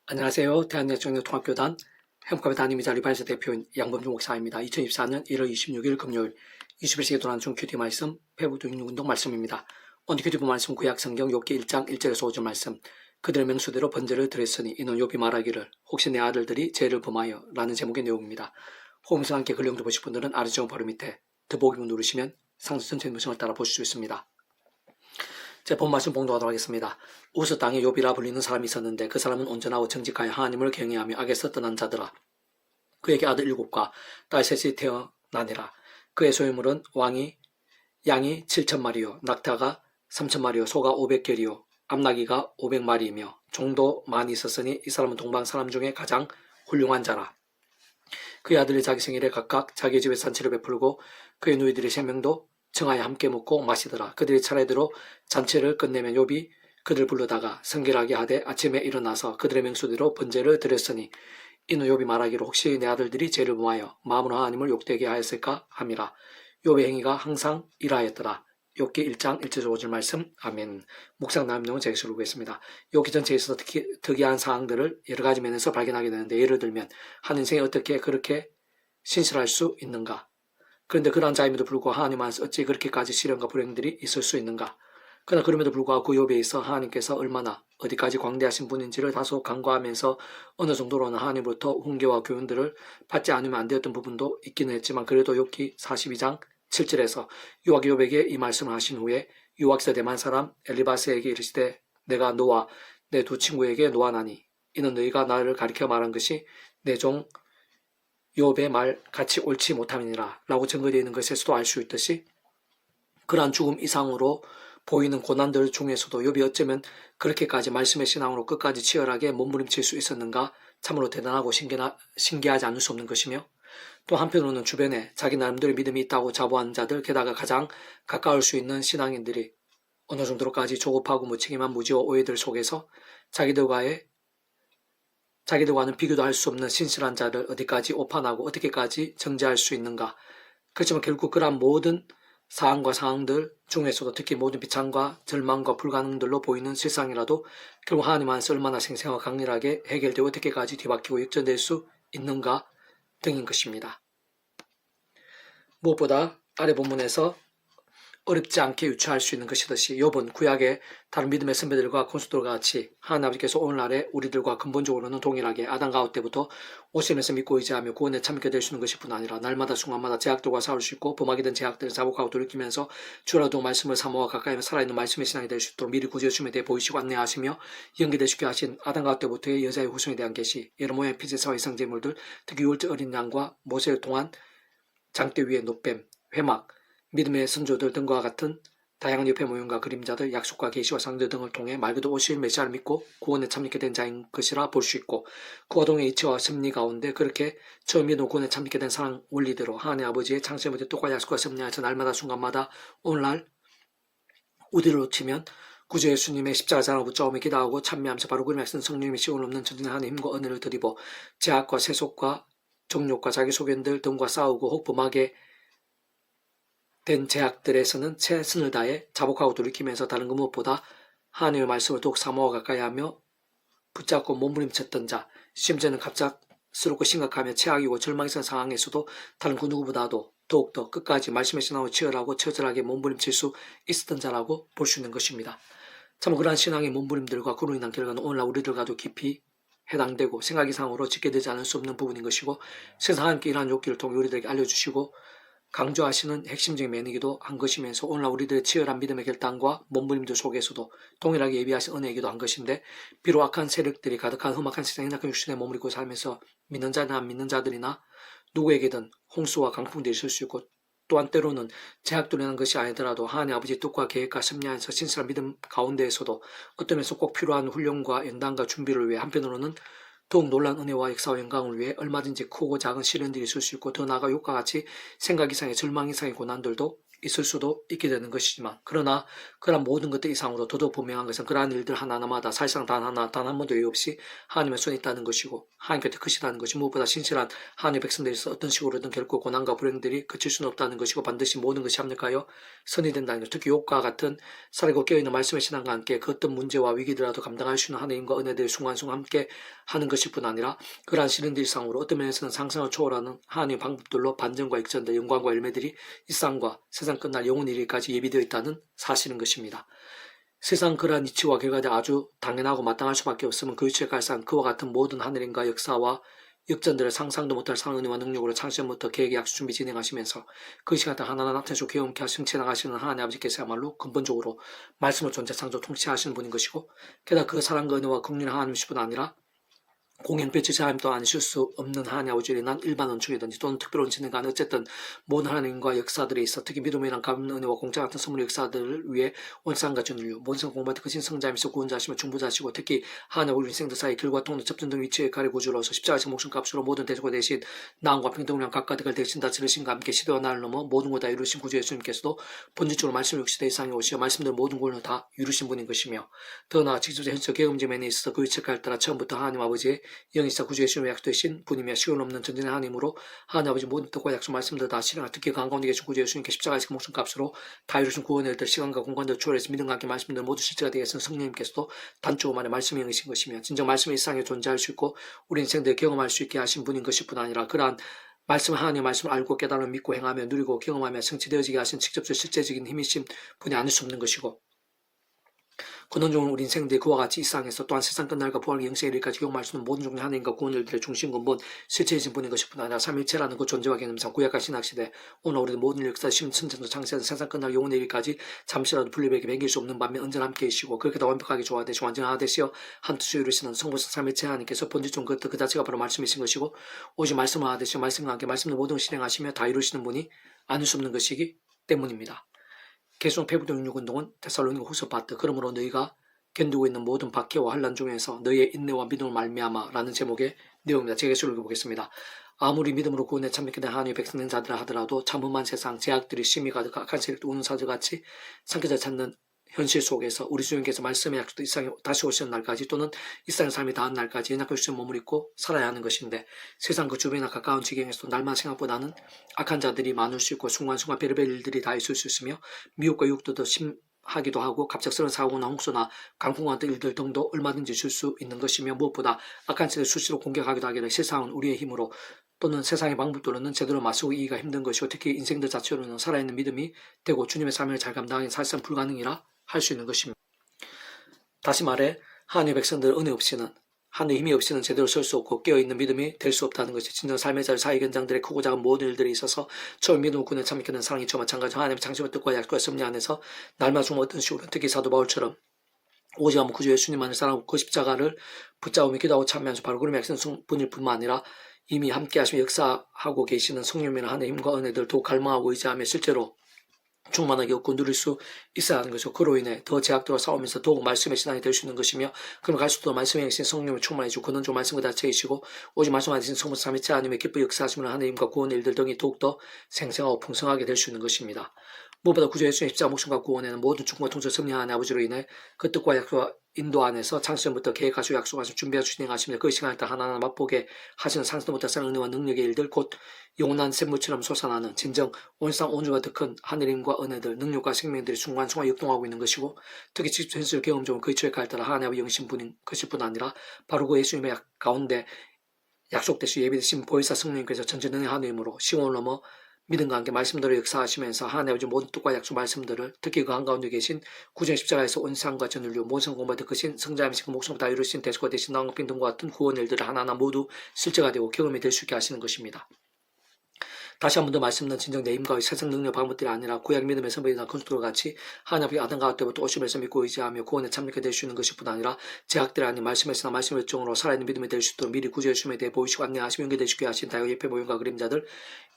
안녕하세요. 대한예정통합교단 행복합의 담임이자 리바이스 대표인 양범중 목사입니다. 2024년 1월 26일 금요일 21세기 도난중 큐티 말씀 회복도 운동 말씀입니다. 오늘 큐티부 말씀 구약 성경 욥기 1장 1절에서 5절 말씀. 그들의 명수대로 번제를 드렸으니 이는 욥이 말하기를 혹시 내 아들들이 죄를 범하여 라는 제목의 내용입니다. 호흡에서 함께 글 영도 보실 분들은 아래쪽 바로 밑에 더보기문 누르시면 상수 전체 문성을 따라 보실 수 있습니다. 제 본 말씀 봉독하도록 하겠습니다. 우스 땅에 욥이라 불리는 사람이 있었는데 그 사람은 온전하고 정직하여 하나님을 경외하며 악에서 떠난 자더라. 그에게 아들 7과 딸 셋이 태어나니라. 그의 소유물은 양이 7,000마리요 낙타가 3,000마리요 소가 500결이요 암나귀가 500마리이며 종도 많이 있었으니 이 사람은 동방 사람 중에 가장 훌륭한 자라. 그의 아들이 자기 생일에 각각 자기 집에 잔치를 베풀고 그의 누이들이 3명도 청하에 함께 먹고 마시더라. 그들이 차례대로 잔치를 끝내면 욥이 그들 불러다가 성결하게 하되 아침에 일어나서 그들의 명수대로 번제를 드렸으니 이는 욥이 말하기로 혹시 내 아들들이 죄를 범하여 마음으로 하나님을 욕되게 하였을까 함이라. 욥의 행위가 항상 이러하였더라. 욥기 1장 1절 5절 말씀. 아멘. 묵상 나음용은 제기술을 구했습니다. 욥기 전체에 있어서 특이한 사항들을 여러 가지 면에서 발견하게 되는데, 예를 들면 한 인생이 어떻게 그렇게 신실할 수 있는가? 그런데 그러한 자임에도 불구하고 하나님 안에서 어찌 그렇게까지 시련과 불행들이 있을 수 있는가? 그러나 그럼에도 불구하고 그 욥에 있어 하나님께서 얼마나 어디까지 광대하신 분인지를 다소 간과하면서 어느 정도로는 하나님으로부터 훈계와 교훈들을 받지 않으면 안 되었던 부분도 있기는 했지만, 그래도 욥기 42장 7절에서 유학이 욥에게 이 말씀을 하신 후에 유학서 대만 사람 엘리바스에게 이르시되 내가 너와 내 두 친구에게 노하나니 이는 너희가 나를 가리켜 말한 것이 내 종 욥의 말 같이 옳지 못함이니라 라고 증거되어 있는 것에서도 알 수 있듯이, 그러한 죽음 이상으로 보이는 고난들 중에서도 욥이 어쩌면 그렇게까지 말씀의 신앙으로 끝까지 치열하게 몸부림칠 수 있었는가 참으로 대단하고 신기하지 않을 수 없는 것이며, 또 한편으로는 주변에 자기 나름대로 믿음이 있다고 자부하는 자들, 게다가 가장 가까울 수 있는 신앙인들이 어느 정도로까지 조급하고 무책임한 무지와 오해들 속에서 자기들과는 비교도 할 수 없는 신실한 자를 어디까지 오판하고 어떻게까지 정죄할 수 있는가. 그렇지만 결국 그러한 모든 사안과 상황들 중에서도 특히 모든 비참과 절망과 불가능들로 보이는 실상이라도 결국 하나님 안에서 얼마나 생생하고 강렬하게 해결되고 어떻게까지 뒤바뀌고 역전될 수 있는가 등인 것입니다. 무엇보다 아래 본문에서 어렵지 않게 유추할 수 있는 것이듯이 욥은 구약의 다른 믿음의 선배들과 건수들과 같이 하나님 아버지께서 오늘날의 우리들과 근본적으로는 동일하게 아담 가옥 때부터 오시면서 믿고 의지하며 구원에 참게 될 수 있는 것일 뿐 아니라 날마다 순간마다 제약들과 싸울 수 있고 범하게 된 제약들을 자복하고 돌이키면서 주라도 말씀을 사모와 가까이 살아있는 말씀의 신앙이 될 수 있도록 미리 구제주심에 대해 보이시고 안내하시며 연계되시게 하신 아담 가옥 때부터의 여자의 후손에 대한 계시, 여러 모양의 피제사와 이상제물들, 특히 유월절 어린 양과 모세를 통한 장대 위의 노뱀, 회막, 믿음의 선조들 등과 같은 다양한 옆의 모형과 그림자들, 약속과 계시와 상들 등을 통해 말 그대로 오실 메시아를 믿고 구원에 참여하게 된 자인 것이라 볼 수 있고, 그 어동의 이치와 섭리 가운데 그렇게 처음 믿어 구원에 참여하게 된 사랑 원리대로 하나님 아버지의 창세부터 똑과 약속과 섭리하여서 날마다 순간마다 오늘날 우리를 놓치면 구주 예수님의 십자가 자랑 붙잡으며 기도하고 참여하면서 바로 그림에 쓴 성령님의 시온을 없는 전진의 하나님의 힘과 은혜를 드리고 제약과 세속과 정욕과 자기 소견들 등과 싸우고 혹 범하게 된 제약들에서는 최선을 다해 자복하고 돌이키면서 다른 그 무엇보다 하나님의 말씀을 더욱 사모와 가까이 하며 붙잡고 몸부림쳤던 자, 심지어는 갑작스럽고 심각하며 최악이고 절망스러운 상황에서도 다른 그 누구보다도 더욱더 끝까지 말씀의 신앙으로 치열하고 처절하게 몸부림칠 수 있었던 자라고 볼 수 있는 것입니다. 참 그러한 신앙의 몸부림들과 그로 인한 결과는 오늘날 우리들과도 깊이 해당되고 생각 이상으로 짓게 되지 않을 수 없는 부분인 것이고, 세상 함께 이러한 욕기를 통해 우리들에게 알려주시고 강조하시는 핵심적인 면이기도 한 것이면서 오늘날 우리들의 치열한 믿음의 결단과 몸부림들 속에서도 동일하게 예비하신 은혜이기도 한 것인데, 비록 악한 세력들이 가득한 험악한 세상에 낙한 육신에 머무르고 살면서 믿는 자나 안 믿는 자들이나 누구에게든 홍수와 강풍들이 있을 수 있고, 또한 때로는 제약들이 있는 것이 아니더라도 하나님 아버지의 뜻과 계획과 섭리 안에서 신실한 믿음 가운데에서도 어떤 면에서 꼭 필요한 훈련과 연단과 준비를 위해 한편으로는 더욱 놀라운 은혜와 역사와 영광을 위해 얼마든지 크고 작은 시련들이 있을 수 있고, 더 나아가 욕과 같이 생각 이상의 절망 이상의 고난들도 있을 수도 있게 되는 것이지만, 그러나 그러한 모든 것들 이상으로 더더욱 분명한 것은 그러한 일들 하나하나마다 사실상 단 한 번도 예외 없이 하나님의 손이 있다는 것이고, 하나님 곁에 크시다는 것이, 무엇보다 신실한 하나님의 백성들에서 어떤 식으로든 결코 고난과 불행들이 그칠 수는 없다는 것이고, 반드시 모든 것이 합력하여 선이 된다는 것. 특히 욥과 같은 살고 깨어있는 말씀의 신앙과 함께 그 어떤 문제와 위기들라도 감당할 수 있는 하나님과 은혜들의 순간순간 함께 하는 것일 뿐 아니라, 그러한 시련들 이상으로 어떤 면에서는 상상을 초월하는 하나님의 방법들로 반전과 역전들, 영광과 열매들이 이 땅과 세상 끝날 영원 이르기까지 예비되어 있다는 사실인 것입니다. 세상 그러한 이치와 결과들 아주 당연하고 마땅할 수밖에 없으면 그 위치에 갈상 그와 같은 모든 하늘인과 역사와 역전들을 상상도 못할 상은혜와 능력으로 창시전부터 계획 약수 준비 진행하시면서 그 시간 당 하나하나 나타내시고 경험케 하시며 나가시는 하나님 아버지께서야말로 근본적으로 말씀을 존재 창조 통치하시는 분인 것이고, 게다가 그 사랑과 은혜와 긍휼한 하나님이시뿐 아니라 공행배치자 하나님 또한 아니실 수 없는 하나님 아버지를 난 일반 원충이든지 또는 특별한 진행 간에 어쨌든 모든 하나님과 역사들에 있어 특히 믿음이란 가면 은혜와 공짜 같은 선물의 역사들을 위해 원상과 전인류 모든 공부한테 크신 성자이면서 구원자시며 중보자시고, 특히 하나님 우리 인생들 사이 길과 통로 접전 등 위치에 가려 구주로서 십자가에서 목숨값으로 모든 대속과 대신 나음과 평등이랑 각가득을 대신 다 지르신과 함께 시대와 나를 넘어 모든 것 다 이루신 구주 예수님께서도 본질적으로 말씀 60대 이상에 오시어 말씀들 모든 권을 다 이루신 분인 것이며, 더 나아 직접 현실 계엄지면에 있어 그 위치에 갈 따라 처음부터 하나님 아버지의 영이사 구주 예수님의 약속되신 분이며 시간 없는 전진의 하나님으로 하나님 아버지 모든 뜻과 약속 말씀들 다 실행하, 특히 그 한가운데 계신 구주 예수님께 십자가에서 목숨값으로 다 이루신 구원의 일들 시간과 공간들 초월해서 믿음과 함께 말씀들 모두 실제가 되게 하신 성령님께서도 단조금만의 말씀의 영이신 것이며, 진정 말씀의 일상에 존재할 수 있고 우리 인생들에 경험할 수 있게 하신 분인 것일 뿐 아니라, 그러한 말씀을 하나님의 말씀을 알고 깨달아 믿고 행하며 누리고 경험하며 성취되어지게 하신 직접적 실제적인 힘이신 분이 아닐 수 없는 것이고, 근원적으로 우리 인생들이 그와 같이 이 세상에서 또한 세상 끝날과 부활의 영생에 이르기까지 경험할 수 있는 모든 종류의 하나님과 구원들의 중심 근본 실체이신 분인 것일 뿐 아니라 삼일체라는 그 존재와 개념상 구약과 신학시대 오늘 우리는 모든 역사 심천천도 창세에서 세상 끝날 영원의 일까지 잠시라도 분리되게 매길 수 없는 반면 언제나 함께 계시고, 그렇게 다 완벽하게 조화되시 완전하게 되시어 한 뜻을 이루시는 성부성 삼일체 하나님께서 본질적 그 자체가 바로 말씀이신 것이고, 오직 말씀을 하듯이 말씀과 함께 말씀을 모든 실행하시며 다 이루시는 분이 아닐 수 없는 것이기 때문입니다. 계속 페브동 66운동은 데살로니가 후서 파트, 그러므로 너희가 견디고 있는 모든 박해와 환난 중에서 너희의 인내와 믿음을 말미암아 라는 제목의 내용입니다. 제가 계속 읽어보겠습니다. 아무리 믿음으로 구원에 참여하게 된 하나님의 백성된 자들을 하더라도 참음한 세상 제약들이 심히 가득 악한 세력도 우는 사자같이 삼켜져 찾는 현실 속에서 우리 주님께서 말씀의 약속도 이 세상에 다시 오시는 날까지 또는 이 세상의 삶이 닿은 날까지 연약할 수 있는 몸을 입고 살아야 하는 것인데, 세상 그 주변이나 가까운 지경에서도 날마다 생각보다는 악한 자들이 많을 수 있고 순간순간 별의별 일들이 다 있을 수 있으며 미혹과 유혹도 더 심하기도 하고 갑작스러운 사고나 홍수나 강풍 같은 일들 등도 얼마든지 줄 수 있는 것이며, 무엇보다 악한 세력을 수시로 공격하기도 하게 돼 세상은 우리의 힘으로 또는 세상의 방법들로는 제대로 맞서고 이기가 힘든 것이고, 특히 인생들 자체로는 살아있는 믿음이 되고 주님의 삶을 잘 감당하기는 사실상 불가능이라 할 수 있는 것입니다. 다시 말해 하나님의 백성들 은혜 없이는, 하나님의 힘이 없이는 제대로 설 수 없고 깨어있는 믿음이 될 수 없다는 것이 진정 삶의 자유 사회 현장들의 크고 작은 모든 일들에 있어서 처음 믿음을 군에 참여하게 된 사랑이 저와 마찬가지 하나님의 장심의 뜻과 약속과 섭리 안에서 날마다 중 어떤 식으로, 특히 사도 바울처럼 오직 한번 구주 예수님만을 사랑하고 그 십자가를 붙잡으며 기도하고 참여하면서 바로 그런 백성 분일 뿐만 아니라 이미 함께 하시며 역사하고 계시는 성령이나 하나님의 힘과 은혜들 더욱 갈망하고 의지하며 실제로 충만하게 얻고 누릴 수 있어야 하는 것이고, 그로 인해 더 제약들과 싸우면서 더욱 말씀의 신앙이 될 수 있는 것이며, 그러면 갈수록 더 말씀의 행신 성령을 충만해지고 근원적 말씀과 자체이시고 오직 말씀 안에 계신 성부 삼위체 하나님의 기뻐 역사하심을 하나님과 구원의 일들 등이 더욱더 생생하고 풍성하게 될 수 있는 것입니다. 무엇보다 구주 예수님의 십자가 목숨과 구원에는 모든 충고와 통치 섭리하는 아버지로 인해 그 뜻과 약속과 인도 안에서 창세전부터 계획하시고 약속하시고 준비하시고 진행하시며 그 시간을 딱 하나하나 맛보게 하시는 상상도 못할 은혜와 능력의 일들, 곧 영원한 샘물처럼 솟아나는 진정 온상 온주가 더 큰 하늘임과 은혜들, 능력과 생명들이 순간순간 역동하고 있는 것이고, 특히 직접 현실 경험적으로 그 처에 갈 따라 하나님의 영신분인 것일 뿐 아니라 바로 그 예수님의 가운데 약속되시 예비되신 보혜사 성령님께서 전지능의 하나님으로 시온을 넘어 믿음과 함께 말씀대로 역사하시면서 하나님 아버지 모든 뜻과 약속 말씀들을, 특히 그 한가운데 계신 구전 십자가에서 온상과 전율류 모성 공부하듯 크신 성자이시고 목숨을 다 이루신 대수가 되신 나왕병 등과 같은 구원 일들을 하나하나 모두 실제가 되고 경험이 될 수 있게 하시는 것입니다. 다시 한 번 더 말씀드린 진정 내 힘과 세상 능력 방법들이 아니라 구약 믿음의 선배이나 건축들과 같이 하나님의 아담과 때부터 오심에서 믿고 의지하며 구원에 참여하게 될 수 있는 것일 뿐 아니라 제약들이 아닌 말씀에서나 말씀의 열정으로 살아있는 믿음이 될 수 있도록 미리 구주 예수님에 대해 보이시고 안내하시며 연결되시게 하신 다양한 예표 모형과 그림자들,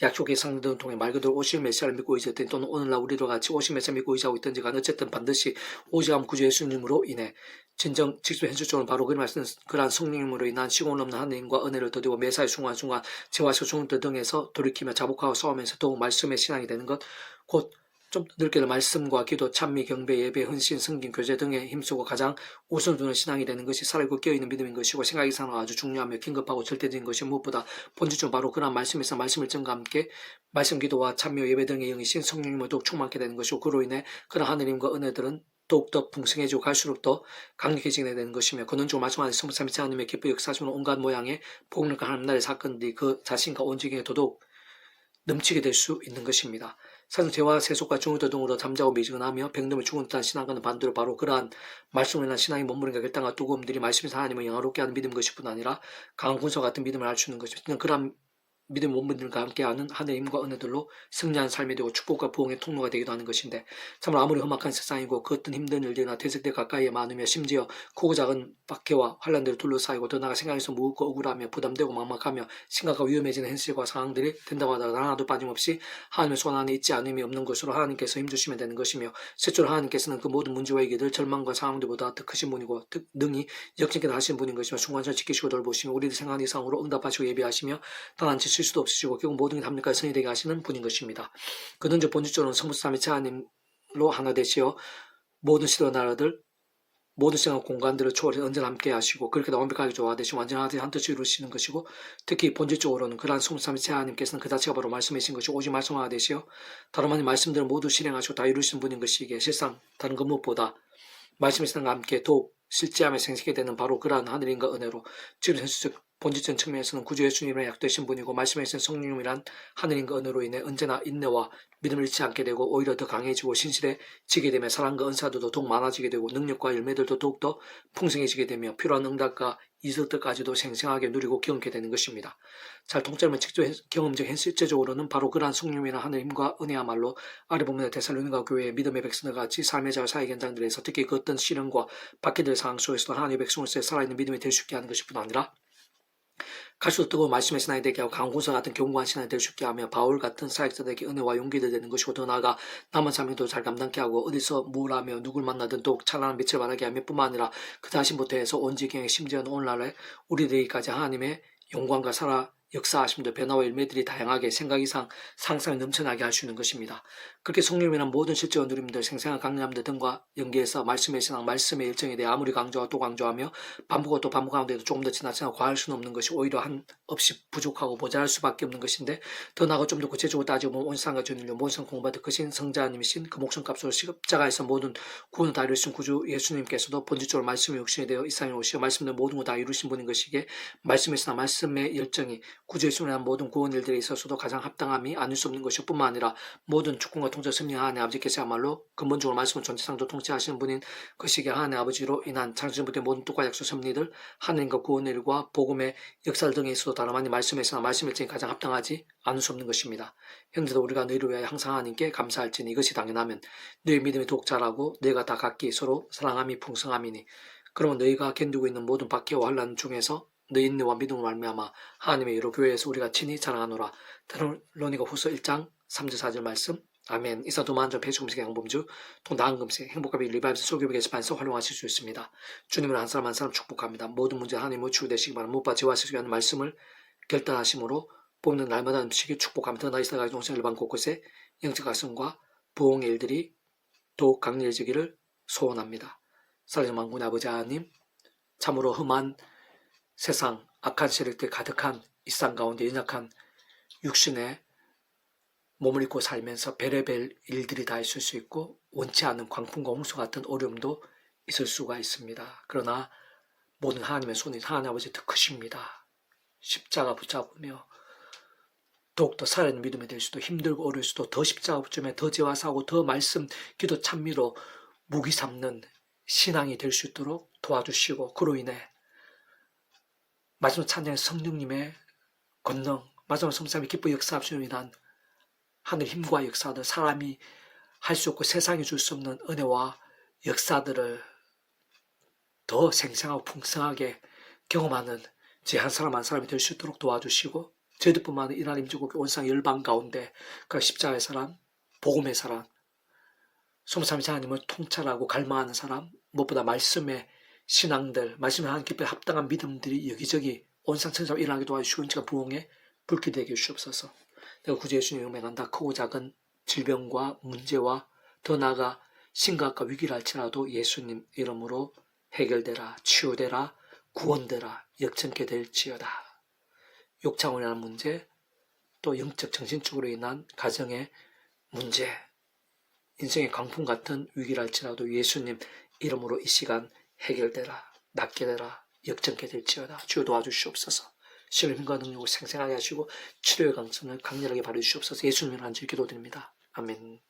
약속의 상들을 통해 말 그대로 오실 메시아를 믿고 의지했던 또는 오늘날 우리도 같이 오실 메시아 믿고 의지하고 있던지 간 어쨌든 반드시 오직함 구주 예수님으로 인해 진정 직접 현실적으로 바로 그 말씀 그러한 성령님으로 인한 시공 없는 하나님과 은혜를 더디고 매사의 순간순간 재화시고 죽는 것 등에서 돌이키며 자복하고 싸우면서 더욱 말씀의 신앙이 되는 것, 곧 좀 넓게 말씀과 기도, 찬미, 경배, 예배, 헌신, 성긴, 교제 등에 힘쓰고 가장 우선을 두는 신앙이 되는 것이 살아있고 깨어있는 믿음인 것이고 생각 이상은 아주 중요하며 긴급하고 절대적인 것이 무엇보다 본질적으로 바로 그러한 말씀에서 말씀 일정과 함께 말씀, 기도와 찬미, 예배 등의 영이신 성령님을 더욱 충만하게 되는 것이고 그로 인해 그런 하느님과 은혜들은 더욱더 풍성해지고 갈수록 더 강력해지게 되는 것이며 근원적으로 말씀하신 성삼위체 하나님의 기뻐 역사하시는 온갖 모양의 복음과 하나님 나라의 사건들이 그 자신과 온전하게 더더욱 넘치게 될 수 있는 것입니다. 사슴새와 세속과 중후도 등으로 잠자고 미지근하며 병들면 죽은 듯한 신앙과는 반대로 바로 그러한 말씀으로 인한 신앙이 머무르니까 결단과 뜨거움들이 말씀에서 하나님을 영화롭게 하는 믿음 것일 뿐 아니라 강한 군사 같은 믿음을 알 수 있는 것입니다. 그러한 믿음 원분들과 함께하는 하나님의 힘과 은혜들로 승리한 삶이 되고 축복과 부흥의 통로가 되기도 하는 것인데 참으로 아무리 험악한 세상이고 그 어떤 힘든 일들이나 대적대 가까이에 많으며 심지어 크고 작은 박해와 환란들을 둘러싸이고 더 나아가 생각에서 무겁고 억울하며 부담되고 막막하며 심각하고 위험해지는 현실과 상황들이 된다고 하다가 하나도 빠짐없이 하나님의 손 안에 있지 않음이 없는 것으로 하나님께서 힘주시면 되는 것이며 셋째로 하나님께서는 그 모든 문제와 위기들 절망과 상황들보다 더 크신 분이고 능히 역진케 다 하시는 분인 것이며 순간적으로 지키시고 돌보시며 우리들 생각 이상으로 응답하시고 예비하시며 단한 실수도 없으시고 결국 모든 게 합리화의 선이 되게 하시는 분인 것입니다. 그는 본질적으로는 성부삼위체 하나님로 하나 되시어 모든 시대 나라들 모든 시간 공간들을 초월해 언제나 함께 하시고 그렇게 완벽하게 조화되시고 완전하게 한 뜻을 이루시는 것이고 특히 본질적으로는 그러한 성부삼위체 하나님께서는 그 자체가 바로 말씀이신 것이고 오직 말씀하나 되시어 다른 많은 말씀들을 모두 실행하시고 다 이루시는 분인 것이기에 실상 다른 것 무엇보다 말씀이신과 함께 더욱 실제함에 생기게 되는 바로 그러한 하늘인과 은혜로 지금 현실적 본질적인 측면에서는 구주 예수님의 약되신 분이고 말씀에 있는 성령님이란 하늘인과 은혜로 인해 언제나 인내와 믿음을 잃지 않게 되고 오히려 더 강해지고 신실해지게 되며 사랑과 은사도 더욱 많아지게 되고 능력과 열매들도 더욱더 풍성해지게 되며 필요한 응답과 이석들까지도 생생하게 누리고 경험하게 되는 것입니다. 잘 통째로는 직접 경험적 현실적으로는 바로 그러한 성령이나 하늘 힘과 은혜야말로 아래 보면 데살로니가 교회의 믿음의 백성들 같이 삶의 자와 사회 현장들에서 특히 그 어떤 시련과 박해될 상황 속에서도 하나님의 백성으로서의 살아있는 믿음이 될 수 있게 하는 것일 뿐 아니라 갈수록 뜨거운 말씀의 신앙이 되게 하고 강군사 같은 견고한 신앙이 될 수 있게 하며 바울 같은 사역자들에게 은혜와 용기를 되는 것이고 더 나아가 남은 삶도 잘 감당케 하고 어디서 뭘 하며 누굴 만나든 더욱 찬란한 빛을 발하게 하며 뿐만 아니라 그 자신부터 해서 온 지경에 심지어는 오늘날에 우리들에게까지 하나님의 영광과 살아 역사하심도 변화와 열매들이 다양하게 생각 이상 상상을 넘쳐나게 할 수 있는 것입니다. 그렇게 성령이란 모든 실제와 누림들 생생한 강림들 등과 연계해서 말씀의 신앙, 말씀의 일정에 대해 아무리 강조하고 또 강조하며 반복하고 또 반복하는데도 조금 더 지나치거나 과할 수는 없는 것이 오히려 한 없이 부족하고 모자랄 수밖에 없는 것인데 더 나아가 좀 더 구체적으로 따지고 온 세상과 전인류 모든 공부가 더 크신 성자님이신 그 목숨값으로 십자가에서 모든 구원을 다 이루신 구주 예수님께서도 본질적으로 말씀의 육신이 되어 이 땅에 오시어 말씀의 모든 걸 다 이루신 분인 것이기에 말씀의 신앙, 말씀의 열정이 구주 예수님에 대한 모든 구원 일들에 있어서도 가장 합당함이 아닐 수 없는 것일 뿐만 아니라 모든 주권과 통제 승리한 하나님 아버지께서야말로 근본적으로 말씀을 전체상도 통치하시는 분인 것이기에 하나님 아버지로 인한 창조전부터 모든 뜻과 약속 섭리들 하나님과 구원 일과 복음의 역사들 등에 있어도 다른 하나님 말씀에서나 말씀 일정이 가장 합당하지 않을 수 없는 것입니다. 현재도 우리가 너희를 위하여 항상 하나님께 감사할지니 이것이 당연하면 너희 믿음이 더욱 자라고 너희가 다 각기 서로 사랑함이 풍성함이니 그러면 너희가 견디고 있는 모든 박해와 환난 중에서 너희 인내와 믿음을 말미암아 하나님의 여러 교회에서 우리가 친히 자랑하노라. 데살로니가 후서 1장 3절 4절 말씀. 아멘. 이사 도만전 배수금색 양범주 또 나은금색 행복가비 리바이브스 소교비 게시판에서 활용하실 수 있습니다. 주님을 한 사람 한 사람 축복합니다. 모든 문제 하나님의 치유되시기 바랍니다. 무엇보다 제와 세수하는 말씀을 결단하심으로 뽑는 날마다 음식이 축복합니다. 나이스가 동생 일반 곳곳에 영적 가슴과 부흥의 일들이 더욱 강렬해지기를 소원합니다. 살아계신 만군의 아버지 하나님 참으로 험한 세상 악한 세력들 가득한 이 땅 가운데 연약한 육신에 몸을 입고 살면서 별의별 일들이 다 있을 수 있고 원치 않는 광풍과 홍수 같은 어려움도 있을 수가 있습니다. 그러나 모든 하나님의 손이 하나님 아버지 더 크십니다. 십자가 붙잡으며 더욱더 살아있는 믿음이 될 수도 힘들고 어려울 수도 더 십자가 붙잡으며 더 재화사하고 더 말씀 기도 찬미로 무기 삼는 신앙이 될 수 있도록 도와주시고 그로 인해 마지막 찬양의 성령님의 권능, 마지막 성삼이 기뻐 역사하시는 인한 하늘 힘과 역사들, 사람이 할 수 없고 세상이 줄 수 없는 은혜와 역사들을 더 생생하고 풍성하게 경험하는 제 한 사람 한 사람이 될 수 있도록 도와주시고 저희들뿐만 아니라 이날 임지국 온상 열방 가운데 그 십자가의 사람, 복음의 사람, 성삼위체 하나님을 통찰하고 갈망하는 사람, 무엇보다 말씀의 신앙들, 말씀의 하나님 기뻐에 합당한 믿음들이 여기저기 온상 천사로 일어나게 도와주시고 인체가 부흥에 불길이 되게 주시옵소서. 내가 구주 예수님을 명한다. 크고 작은 질병과 문제와 더 나아가 심각과 위기를 할지라도 예수님 이름으로 해결되라, 치유되라, 구원되라, 역전케 될지어다. 욕창으로 인한 문제, 또 영적 정신적으로 인한 가정의 문제, 인생의 강풍 같은 위기를 할지라도 예수님 이름으로 이 시간 해결되라, 낫게 되라, 역전케 될지어다. 주여 도와주시옵소서. 신의 힘과 능력을 생생하게 하시고 치료의 강선을 강렬하게 발휘 주시옵소서. 예수님을 간절히 기도드립니다. 아멘.